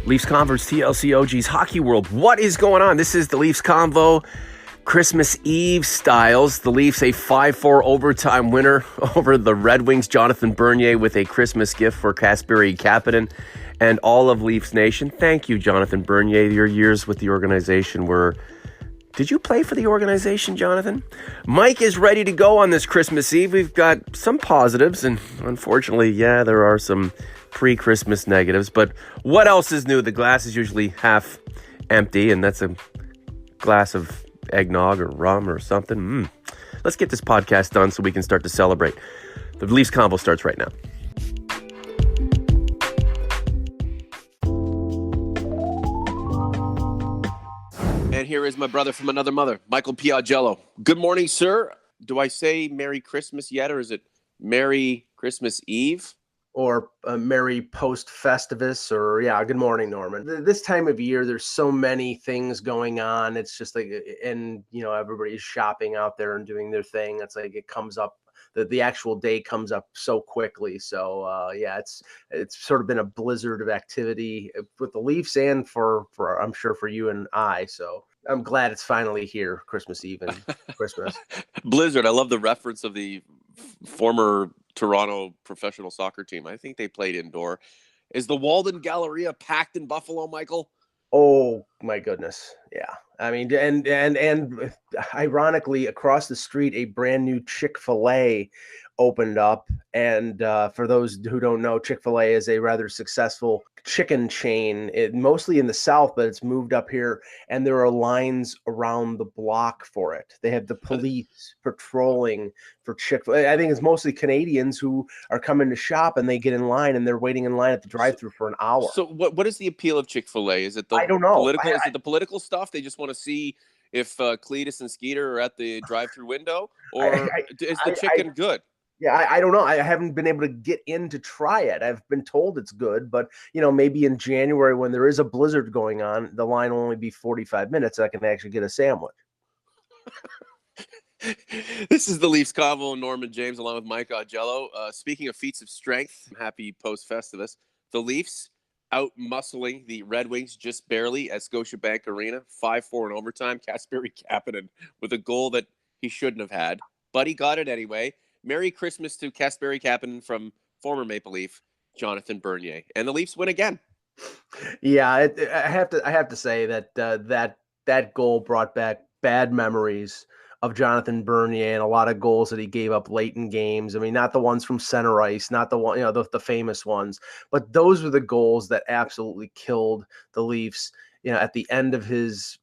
Leafs Convo's TLC OG's Hockey World. What is going on? This is the Leafs Convo Christmas Eve styles. The Leafs a 5-4 overtime winner over the Red Wings. Jonathan Bernier with a Christmas gift for Kasperi Kapanen and all of Leafs Nation. Thank you, Jonathan Bernier. Your years with the organization were... Did you play for the organization, Jonathan? Mike is ready to go on this Christmas Eve. We've got some positives, and unfortunately, there are some pre-Christmas negatives. But what else is new? The glass is usually half empty, and that's a glass of eggnog or rum or something. Let's get this podcast done so we can start to celebrate. The Leafs Convo starts right now. And here is my brother from another mother, Michael Piagello. Good morning, sir. Do I say Merry Christmas yet, or is it Merry Christmas Eve? Or Merry Post-Festivus, or good morning, Norman. This time of year, there's so many things going on. It's just like, and everybody's shopping out there and doing their thing. It's like it comes up, the actual day comes up so quickly. So it's sort of been a blizzard of activity with the Leafs and for I'm sure for you and I. So I'm glad it's finally here, Christmas Eve and Christmas. Blizzard. I love the reference of the former Toronto professional soccer team. I think they played indoor. Is the Walden Galleria packed in Buffalo, Michael? Oh my goodness. Yeah. I mean, and ironically, across the street, a brand new Chick-fil-A opened up. And for those who don't know, Chick-fil-A is a rather successful chicken chain, mostly in the South, but it's moved up here. And there are lines around the block for it. They have the police patrolling for Chick-fil-A. I think it's mostly Canadians who are coming to shop, and they get in line, and they're waiting in line at the drive-thru for an hour. So what is the appeal of Chick-fil-A? Is it the I don't know. Political? Is it the political stuff? They just want to see if Cletus and Skeeter are at the drive-thru window, or is the chicken good? Yeah, I don't know. I haven't been able to get in to try it. I've been told it's good, but maybe in January when there is a blizzard going on, the line will only be 45 minutes. I can actually get a sandwich. This is the Leafs Convo, Norman James, along with Mike Augello. Speaking of feats of strength, happy post-Festivus. The Leafs out-muscling the Red Wings just barely at Scotiabank Arena, 5-4 in overtime. Kasperi Kapanen with a goal that he shouldn't have had, but he got it anyway. Merry Christmas to Kasperi Kapanen from former Maple Leaf Jonathan Bernier, and the Leafs win again. Yeah, I have to say that that goal brought back bad memories of Jonathan Bernier and a lot of goals that he gave up late in games. I mean, not the ones from center ice, not the one the famous ones, but those were the goals that absolutely killed the Leafs. At the end of his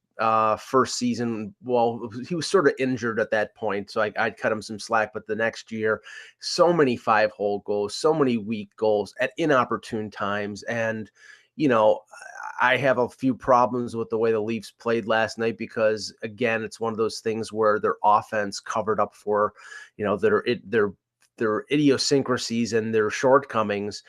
first season, well, he was sort of injured at that point, so I'd cut him some slack. But the next year, so many 5-hole goals, so many weak goals at inopportune times. And I have a few problems with the way the Leafs played last night because, again, it's one of those things where their offense covered up for their idiosyncrasies and their shortcomings.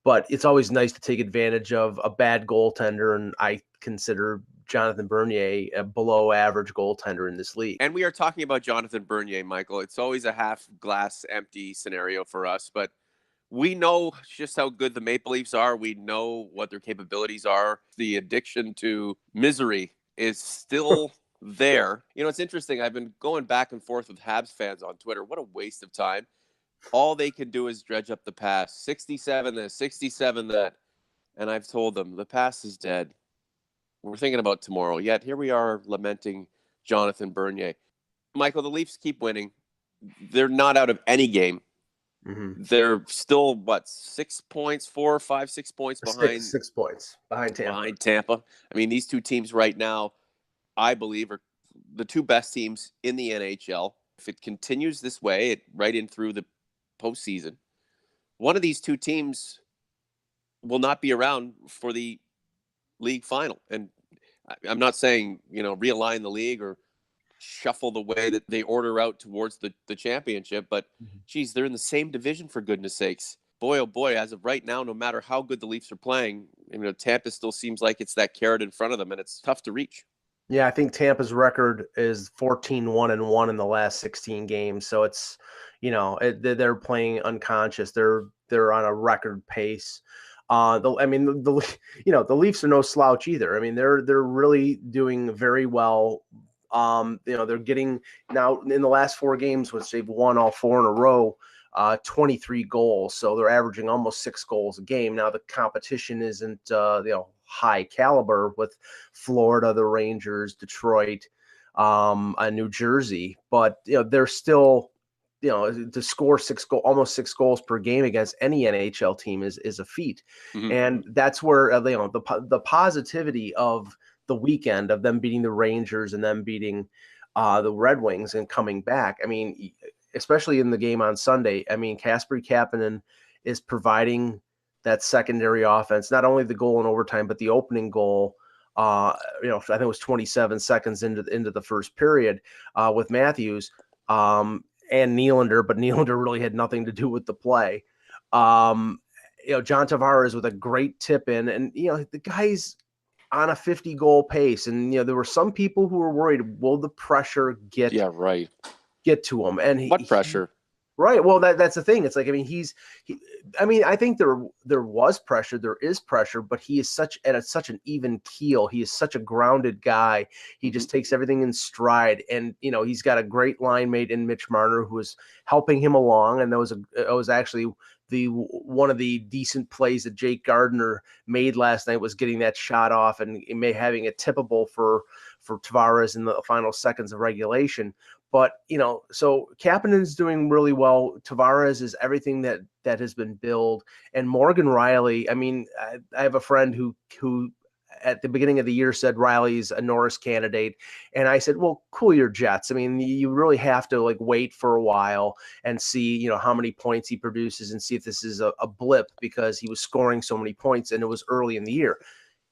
But it's always nice to take advantage of a bad goaltender, and I consider Jonathan Bernier a below average goaltender in this league. And we are talking about Jonathan Bernier, Michael. It's always a half glass empty scenario for us, but we know just how good the Maple Leafs are. We know what their capabilities are. The addiction to misery is still there. It's interesting. I've been going back and forth with Habs fans on Twitter. What a waste of time. All they can do is dredge up the past. 67 this, 67 that. And I've told them the past is dead. We're thinking about tomorrow. Yet here we are lamenting Jonathan Bernier. Michael, the Leafs keep winning. They're not out of any game. Mm-hmm. They're still, 6 points, 4 or 5, 6 points behind. 6 points behind Tampa. Behind Tampa. I mean, these two teams right now, I believe, are the two best teams in the NHL. If it continues this way, right in through the postseason, one of these two teams will not be around for the league final. And I'm not saying, realign the league or shuffle the way that they order out towards the championship, but geez, they're in the same division, for goodness sakes. Boy, oh boy, as of right now, no matter how good the Leafs are playing, Tampa still seems like it's that carrot in front of them, and it's tough to reach. Yeah, I think Tampa's record is 14-1-1 in the last 16 games. So it's, they're playing unconscious. They're on a record pace. I mean, the Leafs are no slouch either. I mean, they're really doing very well. They're getting now in the last 4 games, which they've won all 4 in a row, 23 goals. So they're averaging almost 6 goals a game. Now the competition isn't high caliber with Florida, the Rangers, Detroit, and New Jersey, but they're still, to score almost 6 goals per game against any NHL team is a feat. Mm-hmm. And that's where the positivity of the weekend of them beating the Rangers and them beating the Red Wings and coming back. I mean, especially in the game on Sunday, I mean, Kasperi Kapanen is providing that secondary offense, not only the goal in overtime, but the opening goal. I think it was 27 seconds into the first period with Matthews and Nylander, but Nylander really had nothing to do with the play. John Tavares with a great tip in, and the guy's on a 50-goal pace, and there were some people who were worried, will the pressure get to him? And what pressure? Right. Well, that's the thing. It's like, I mean, I think there was pressure. There is pressure, but he is such an even keel. He is such a grounded guy. He just takes everything in stride, and he's got a great line mate in Mitch Marner who is helping him along. And that was actually one of the decent plays that Jake Gardiner made last night, was getting that shot off and having it tippable for Tavares in the final seconds of regulation. But, so Kapanen's doing really well. Tavares is everything that has been billed. And Morgan Rielly, I mean, I have a friend who at the beginning of the year said Riley's a Norris candidate. And I said, well, cool your jets. I mean, you really have to wait for a while and see, how many points he produces and see if this is a blip, because he was scoring so many points and it was early in the year.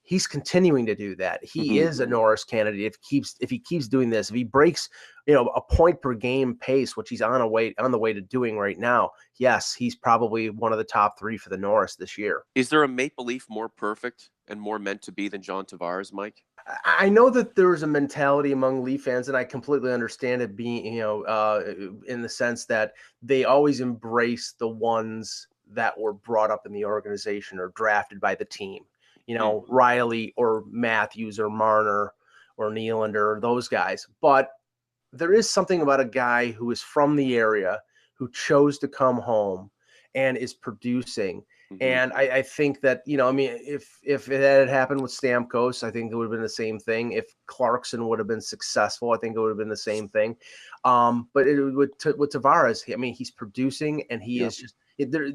He's continuing to do that. He is a Norris candidate if he keeps doing this. If he breaks, a point per game pace, which he's on the way to doing right now, yes, he's probably one of the top 3 for the Norris this year. Is there a Maple Leaf more perfect and more meant to be than John Tavares, Mike? I know that there's a mentality among Leaf fans, and I completely understand it being, in the sense that they always embrace the ones that were brought up in the organization or drafted by the team. Rielly or Matthews or Marner or Nylander, those guys. But there is something about a guy who is from the area, who chose to come home and is producing. And I think that, if it had happened with Stamkos, I think it would have been the same thing. If Clarkson would have been successful, I think it would have been the same thing. But with Tavares, I mean, he's producing, and he is just,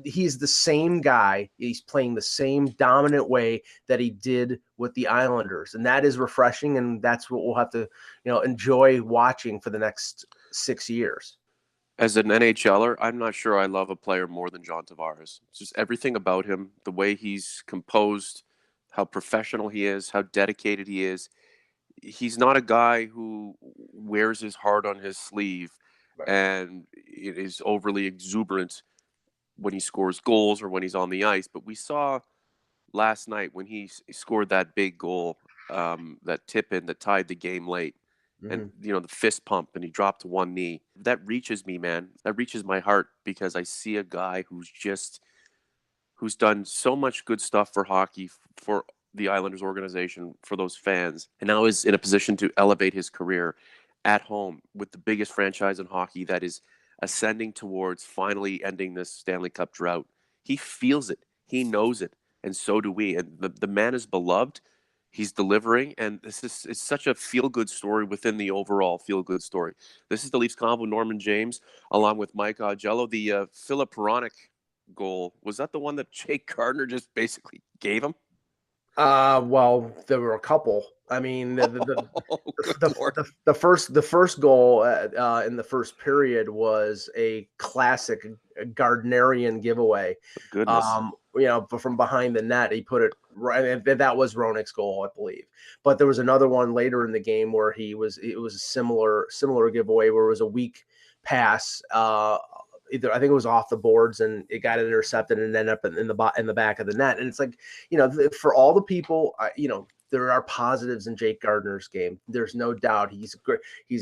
he's the same guy. He's playing the same dominant way that he did with the Islanders, and that is refreshing, and that's what we'll have to enjoy watching for the next 6 years. As an NHLer, I'm not sure I love a player more than John Tavares. It's just everything about him, the way he's composed, how professional he is, how dedicated he is. He's not a guy who wears his heart on his sleeve and is overly exuberant when he scores goals or when he's on the ice. But we saw last night when he scored that big goal, that tip in that tied the game late, and the fist pump, and he dropped to one knee. That reaches me, man. That reaches my heart, because I see a guy who's done so much good stuff for hockey, for the Islanders organization, for those fans, and now is in a position to elevate his career at home with the biggest franchise in hockey that is ascending towards finally ending this Stanley Cup drought. He feels it. He knows it. And so do we. And the man is beloved. He's delivering. And it's such a feel-good story within the overall feel-good story. This is the Leafs Convo, Norman James, along with Mike Augello. The Philip Peronic goal, was that the one that Jake Gardiner just basically gave him? Well, there were a couple. I mean, the first goal in the first period was a classic Gardnerian giveaway. Goodness. From behind the net, he put it right. And that was Ronick's goal, I believe. But there was another one later in the game where it was a similar giveaway, where it was a weak pass. Either I think it was off the boards and it got intercepted and ended up in the back of the net. And it's like, for all the people, there are positives in Jake Gardiner's game. There's no doubt he's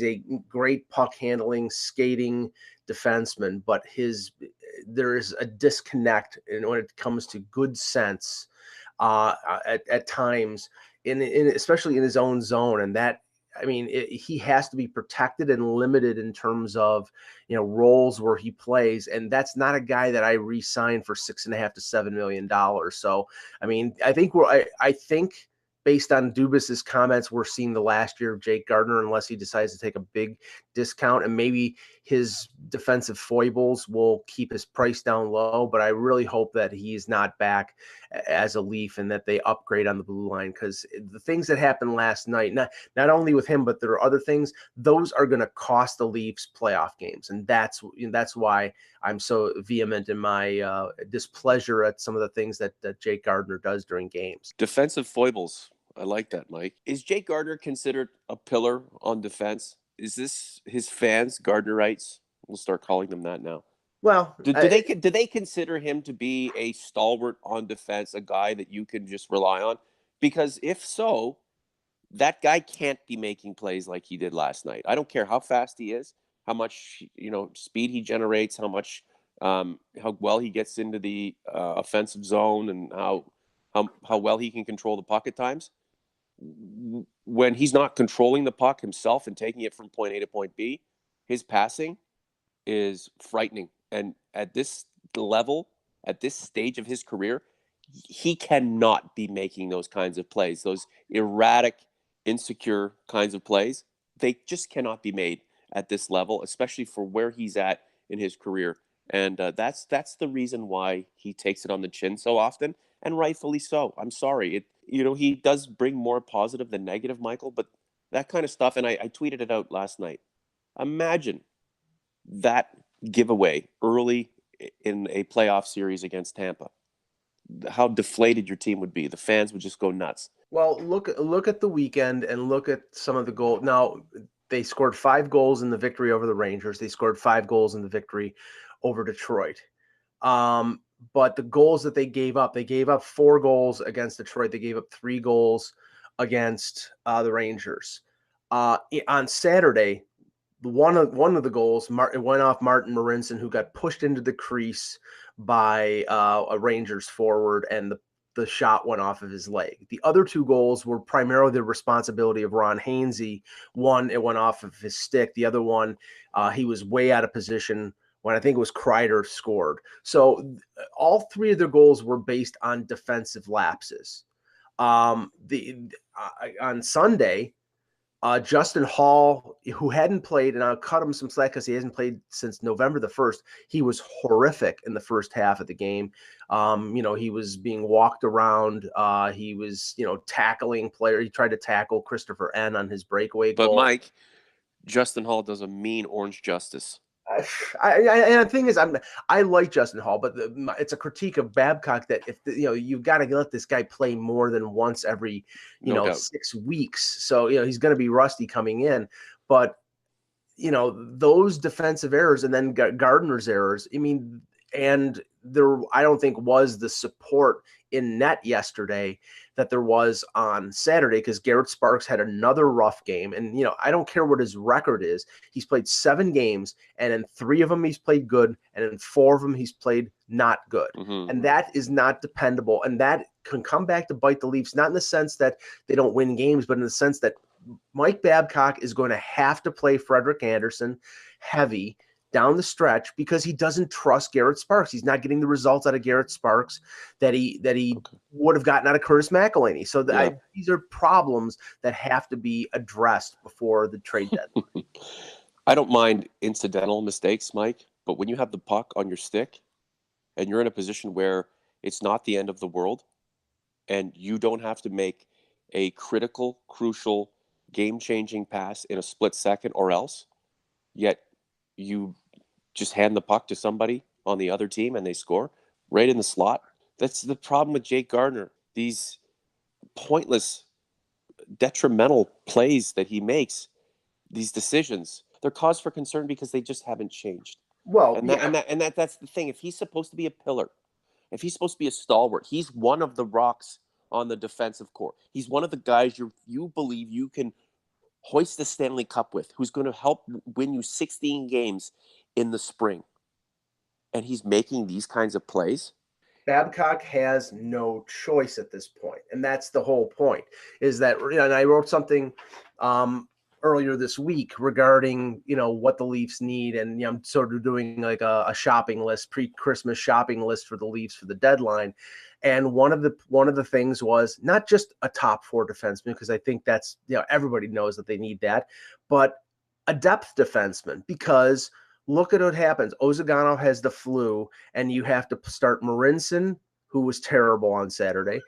a great puck handling, skating defenseman, but there is a disconnect when it comes to good sense at times, especially in his own zone, and that. I mean, he has to be protected and limited in terms of, roles where he plays. And that's not a guy that I re-signed for $6.5 to $7 million. So, I mean, I think based on Dubas's comments, we're seeing the last year of Jake Gardiner, unless he decides to take a big discount, and maybe his defensive foibles will keep his price down low. But I really hope that he's not back as a Leaf and that they upgrade on the blue line, because the things that happened last night, not only with him, but there are other things, those are going to cost the Leafs playoff games. And that's why I'm so vehement in my displeasure at some of the things that Jake Gardiner does during games. Defensive foibles. I like that, Mike. Is Jake Gardiner considered a pillar on defense? Is this his fans, Gardnerites? We'll start calling them that now. Well, do they consider him to be a stalwart on defense, a guy that you can just rely on? Because if so, that guy can't be making plays like he did last night. I don't care how fast he is, how much speed he generates, how well he gets into the offensive zone, and how well he can control the puck at times. When he's not controlling the puck himself and taking it from point A to point B, his passing is frightening. And at this level, at this stage of his career, he cannot be making those kinds of plays, those erratic, insecure kinds of plays. They just cannot be made at this level, especially for where he's at in his career. And that's the reason why he takes it on the chin so often, and rightfully so. I'm sorry. He does bring more positive than negative, Michael, but that kind of stuff, and I tweeted it out last night. Imagine that giveaway early in a playoff series against Tampa. How deflated your team would be. The fans would just go nuts. Well, look at the weekend and look at some of the goals. Now, they scored 5 goals in the victory over the Rangers. They scored 5 goals in the victory over Detroit. But the goals that they gave up 4 goals against Detroit. They gave up 3 goals against the Rangers. On Saturday, one of the goals went off Martin Marincin, who got pushed into the crease by a Rangers forward, and the shot went off of his leg. The other 2 goals were primarily the responsibility of Ron Hainsey. One, it went off of his stick. The other one, he was way out of position when I think it was Kreider scored. So all 3 of their goals were based on defensive lapses. On Sunday, Justin Hall, who hadn't played, and I'll cut him some slack because he hasn't played since November the 1st. He was horrific in the first half of the game. He was being walked around. He was, tackling player. He tried to tackle Christopher N on his breakaway goal. But Mike, Justin Hall does a mean orange justice. And the thing is, I like Justin Hall, but it's a critique of Babcock that if you've got to let this guy play more than once every 6 weeks. So he's going to be rusty coming in. But those defensive errors and then Gardiner's errors. I mean, and there I don't think was the support in net yesterday that there was on Saturday, because Garrett Sparks had another rough game. And, I don't care what his record is. He's played 7 games, and in 3 of them he's played good, and in 4 of them he's played not good. Mm-hmm. And that is not dependable. And that can come back to bite the Leafs, not in the sense that they don't win games, but in the sense that Mike Babcock is going to have to play Frederik Andersen heavy down the stretch because he doesn't trust Garrett Sparks. He's not getting the results out of Garrett Sparks that he would have gotten out of Curtis McElhinney. So these are problems that have to be addressed before the trade deadline. I don't mind incidental mistakes, Mike, but when you have the puck on your stick and you're in a position where it's not the end of the world and you don't have to make a critical, crucial, game-changing pass in a split second or else, yet you just hand the puck to somebody on the other team and they score right in the slot. That's the problem with Jake Gardiner. These pointless, detrimental plays that he makes, these decisions, they're cause for concern because they just haven't changed. Well, that's the thing. If he's supposed to be a pillar, if he's supposed to be a stalwart, he's one of the rocks on the defensive core. He's one of the guys you believe you can hoist the Stanley Cup with, who's going to help win you 16 games in the spring. and he's making these kinds of plays. Babcock has no choice at this point, and that's the whole point. Is that, and I wrote something earlier this week regarding what the Leafs need, and I'm sort of doing like a shopping list, pre-Christmas shopping list for the Leafs for the deadline. And one of the things was not just a top 4 defenseman, because I think that's everybody knows that they need that, but a depth defenseman, because look at what happens. Ozagano has the flu, and you have to start Marinson, who was terrible on Saturday,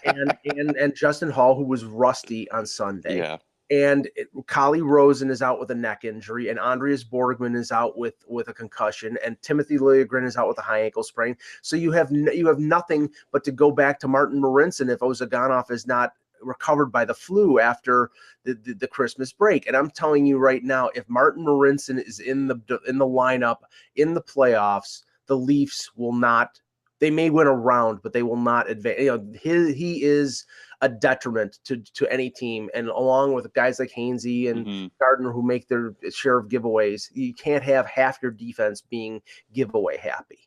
and Justin Hall, who was rusty on Sunday. Yeah. And Kali Rosen is out with a neck injury, and Andreas Borgman is out with a concussion, and Timothy Liljegren is out with a high ankle sprain. So you have nothing but to go back to Martin Marinson if Ozaganov is not recovered by the flu after the Christmas break. And I'm telling you right now, if Martin Marinson is in the lineup in the playoffs, the Leafs will not. They may win a round, but they will not advance. He is a detriment to any team. And along with guys like Hainsey and Gardiner, who make their share of giveaways, you can't have half your defense being giveaway happy.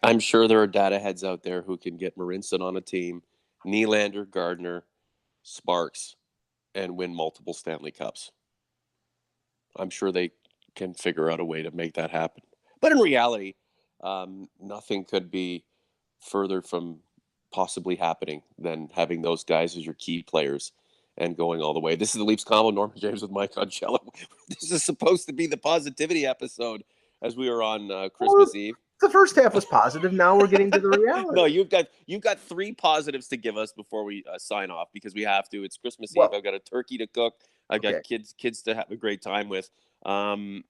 I'm sure there are data heads out there who can get Marinson on a team, Nylander, Gardiner, Sparks, and win multiple Stanley Cups. I'm sure they can figure out a way to make that happen. But in reality, nothing could be further from possibly happening than having those guys as your key players and going all the way. This is the Leafs Convo. Norman James with Mike Concello. This is supposed to be the positivity episode as we are on Christmas Eve. The first half was positive. Now we're getting to the reality. No, you've got 3 positives to give us before we sign off, because we have to. It's Christmas Eve. I've got a turkey to cook. I've got kids to have a great time with. Some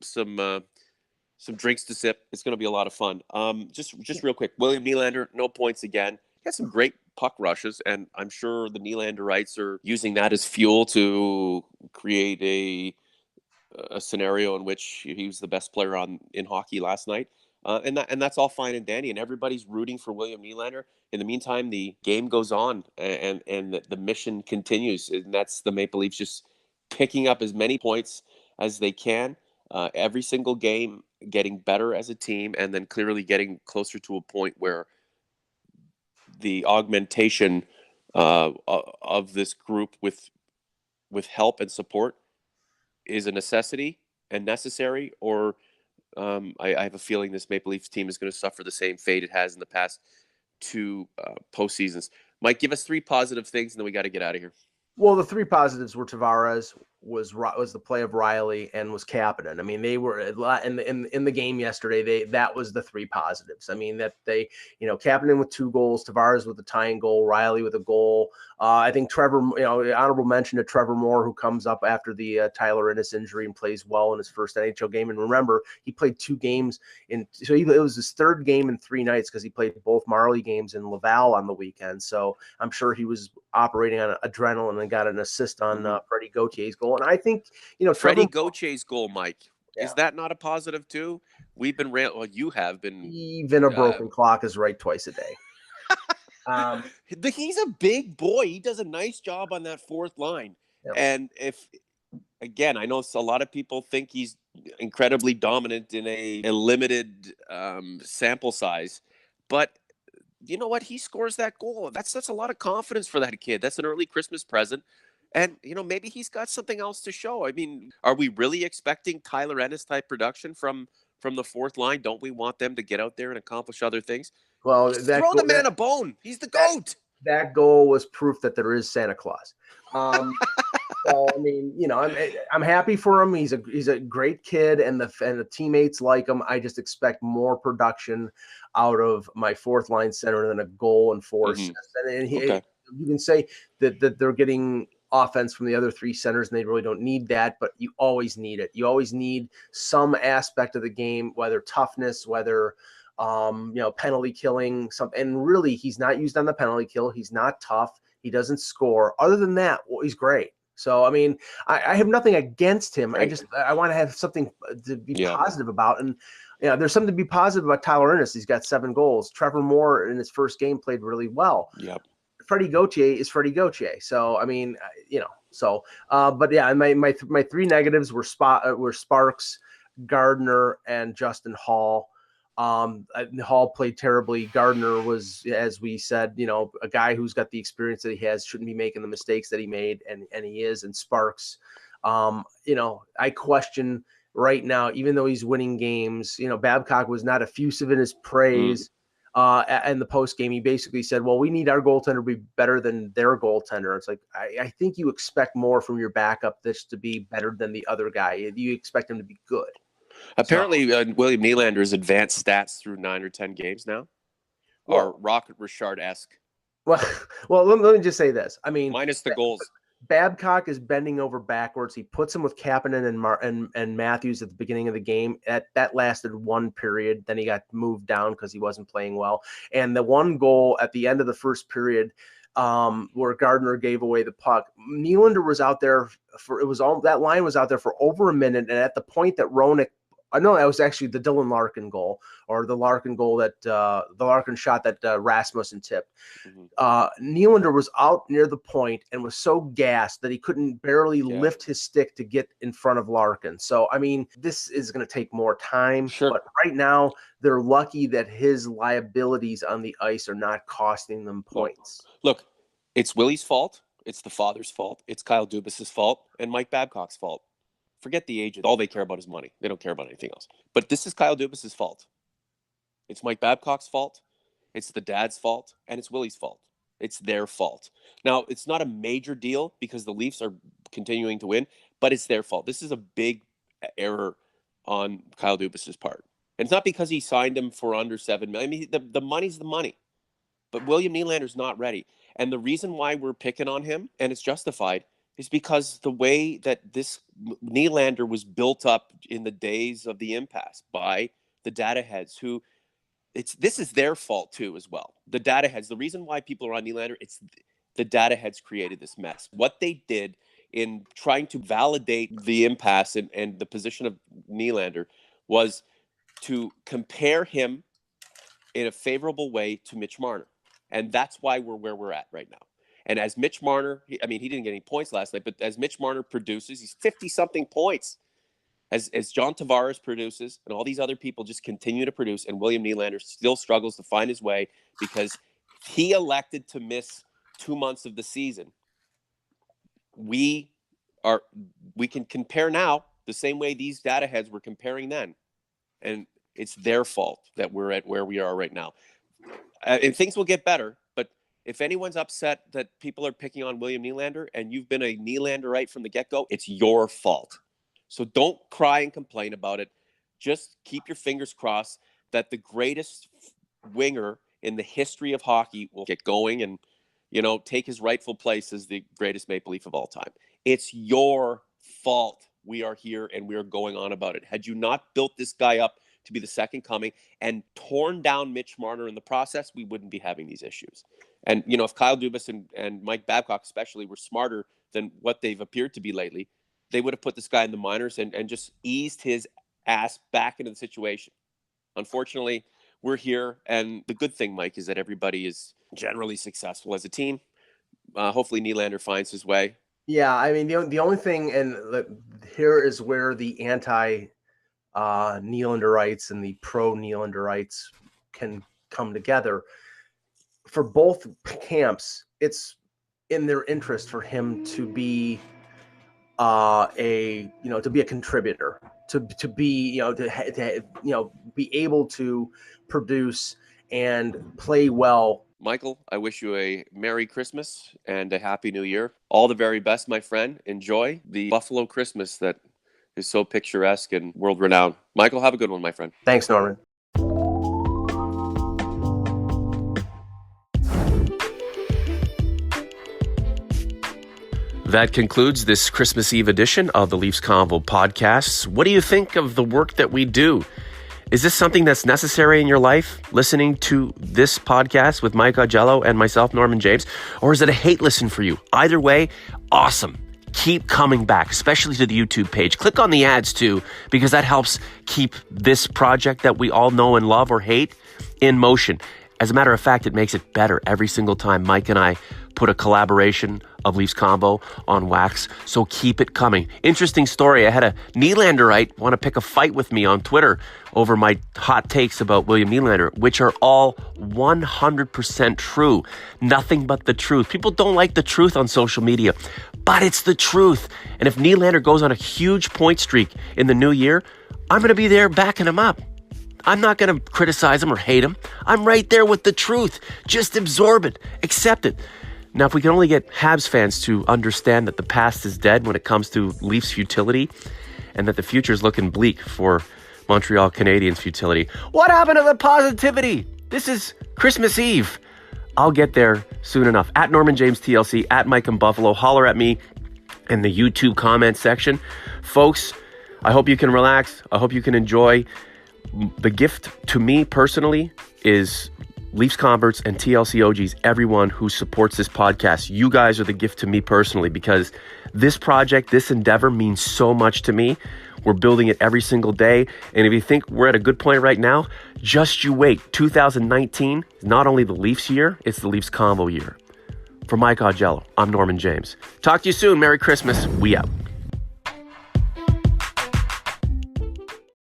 drinks to sip. It's going to be a lot of fun. Just real quick, William Nylander, no points again. He had some great puck rushes, and I'm sure the Nylanderites are using that as fuel to create a scenario in which he was the best player in hockey last night. And that's all fine and dandy, and everybody's rooting for William Nylander. In the meantime, the game goes on, and the mission continues, and that's the Maple Leafs just picking up as many points as they can every single game, getting better as a team, and then clearly getting closer to a point where the augmentation of this group with help and support is a necessity and necessary, or I have a feeling this Maple Leafs team is going to suffer the same fate it has in the past 2 postseasons. Mike, give us 3 positive things, and then we got to get out of here. Well, the 3 positives were Tavares was the play of Riley and was Kapanen. I mean, they were in the game yesterday. That was the 3 positives. I mean, that they, Kapanen with 2 goals, Tavares with a tying goal, Riley with a goal. I think Trevor, honorable mention to Trevor Moore, who comes up after the Tyler Ennis injury and plays well in his first NHL game. And remember, he played 2 games it was his 3rd game in 3 nights, because he played both Marley games in Laval on the weekend. So I'm sure he was operating on adrenaline and got an assist on Freddie Gautier's goal. And I think, Freddie Gautier's goal, Mike, is that not a positive too? We've been you have been. Even a broken clock is right twice a day. He's a big boy. He does a nice job on that 4th line. Yep. And again, I know a lot of people think he's incredibly dominant in a limited sample size, but you know what? He scores that goal. That's a lot of confidence for that kid. That's an early Christmas present. And, maybe he's got something else to show. I mean, are we really expecting Tyler Ennis type production from the 4th line? Don't we want them to get out there and accomplish other things? Well, throw the man a bone. He's the GOAT. That goal was proof that there is Santa Claus. So, I mean, I'm happy for him. He's a great kid, and the teammates like him. I just expect more production out of my 4th line center than a goal and 4 assists. And you can say that they're getting offense from the other 3 centers, and they really don't need that, but you always need it. You always need some aspect of the game, whether toughness, whether penalty killing, something. And really, he's not used on the penalty kill. He's not tough. He doesn't score. Other than that, he's great. So, I mean, I have nothing against him. Right. I want to have something to be positive about. And there's something to be positive about Tyler Ennis. He's got 7 goals. Trevor Moore in his first game played really well. Yep. Freddie Gauthier is Freddie Gauthier. So, I mean, but yeah, my 3 negatives were Sparks, Gardiner and Justin Hall. Hall played terribly. Gardiner was, as we said, a guy who's got the experience that he has, shouldn't be making the mistakes that he made, and he is. And Sparks, I question right now, even though he's winning games, Babcock was not effusive in his praise. In the post game, he basically said, well, we need our goaltender to be better than their goaltender. It's like, I think you expect more from your backup, this to be better than the other guy. You expect him to be good. Apparently, William Nylander's advanced stats through 9 or 10 games now are Rocket Richard-esque. Well, let me just say this. I mean, minus the goals. Babcock is bending over backwards. He puts him with Kapanen and Matthews at the beginning of the game. That lasted one period. Then he got moved down because he wasn't playing well. And the one goal at the end of the first period, where Gardiner gave away the puck, Nylander was out there that line was out there for over a minute. And at the point that I know that was actually the Dylan Larkin goal, or the Larkin goal that the Larkin shot that Rasmussen tipped. Nylander was out near the point and was so gassed that he couldn't barely lift his stick to get in front of Larkin. So, I mean, this is going to take more time. Sure. But right now, they're lucky that his liabilities on the ice are not costing them points. Look, it's Willie's fault. It's the father's fault. It's Kyle Dubas' fault and Mike Babcock's fault. Forget the agent. All they care about is money. They don't care about anything else. But this is Kyle Dubas' fault. It's Mike Babcock's fault. It's the dad's fault. And it's Willie's fault. It's their fault. Now, it's not a major deal because the Leafs are continuing to win, but it's their fault. This is a big error on Kyle Dubas' part. And it's not because he signed him for under $7 million. I mean, the money's the money. But William Nylander's not ready. And the reason why we're picking on him, and it's justified, is because the way that this Nylander was built up in the days of the impasse by the data heads who this is their fault too as well. The data heads, the reason why people are on Nylander, it's the data heads created this mess. What they did in trying to validate the impasse and the position of Nylander was to compare him in a favorable way to Mitch Marner. And that's why we're where we're at right now. And as Mitch Marner, he didn't get any points last night, but as Mitch Marner produces, he's 50-something points. As John Tavares produces, and all these other people just continue to produce, and William Nylander still struggles to find his way because he elected to miss 2 months of the season. We can compare now the same way these data heads were comparing then. And it's their fault that we're at where we are right now. And things will get better. If anyone's upset that people are picking on William Nylander and you've been a Nylanderite from the get-go, it's your fault. So don't cry and complain about it. Just keep your fingers crossed that the greatest winger in the history of hockey will get going and, take his rightful place as the greatest Maple Leaf of all time. It's your fault we are here and we are going on about it. Had you not built this guy up to be the second coming and torn down Mitch Marner in the process, we wouldn't be having these issues. And, if Kyle Dubas and Mike Babcock especially were smarter than what they've appeared to be lately, they would have put this guy in the minors and just eased his ass back into the situation. Unfortunately, we're here. And the good thing, Mike, is that everybody is generally successful as a team. Hopefully Nylander finds his way. Yeah, I mean, the only thing, and here is where the anti-Nylanderites and the pro-Nylanderites can come together. For both camps, it's in their interest for him to be a contributor, to be be able to produce and play well. Michael, I wish you a Merry Christmas and a Happy New Year. All the very best, my friend. Enjoy the Buffalo Christmas that is so picturesque and world-renowned. Michael, have a good one, my friend. Thanks, Norman. That concludes this Christmas Eve edition of the Leafs Convo podcasts. What do you think of the work that we do? Is this something that's necessary in your life, listening to this podcast with Mike Augello and myself, Norman James? Or is it a hate listen for you? Either way, awesome. Keep coming back, especially to the YouTube page. Click on the ads too, because that helps keep this project that we all know and love or hate in motion. As a matter of fact, it makes it better every single time Mike and I put a collaboration of Leafs Convo on wax, so keep it coming. Interesting story. I had a Nylanderite want to pick a fight with me on Twitter over my hot takes about William Nylander, which are all 100% true. Nothing but the truth. People don't like the truth on social media, but it's the truth. And if Nylander goes on a huge point streak in the new year, I'm going to be there backing him up. I'm not going to criticize him or hate him. I'm right there with the truth. Just absorb it. Accept it. Now, if we can only get Habs fans to understand that the past is dead when it comes to Leafs futility and that the future is looking bleak for Montreal Canadiens futility. What happened to the positivity? This is Christmas Eve. I'll get there soon enough. At Norman James TLC, at Mike in Buffalo. Holler at me in the YouTube comment section. Folks, I hope you can relax. I hope you can enjoy. The gift to me personally is Leafs converts and TLC OGs, everyone who supports this podcast. You guys are the gift to me personally because this project, this endeavor means so much to me. We're building it every single day. And if you think we're at a good point right now, just you wait. 2019 is not only the Leafs year, it's the Leafs Convo year. For Mike Augello, I'm Norman James. Talk to you soon. Merry Christmas. We out.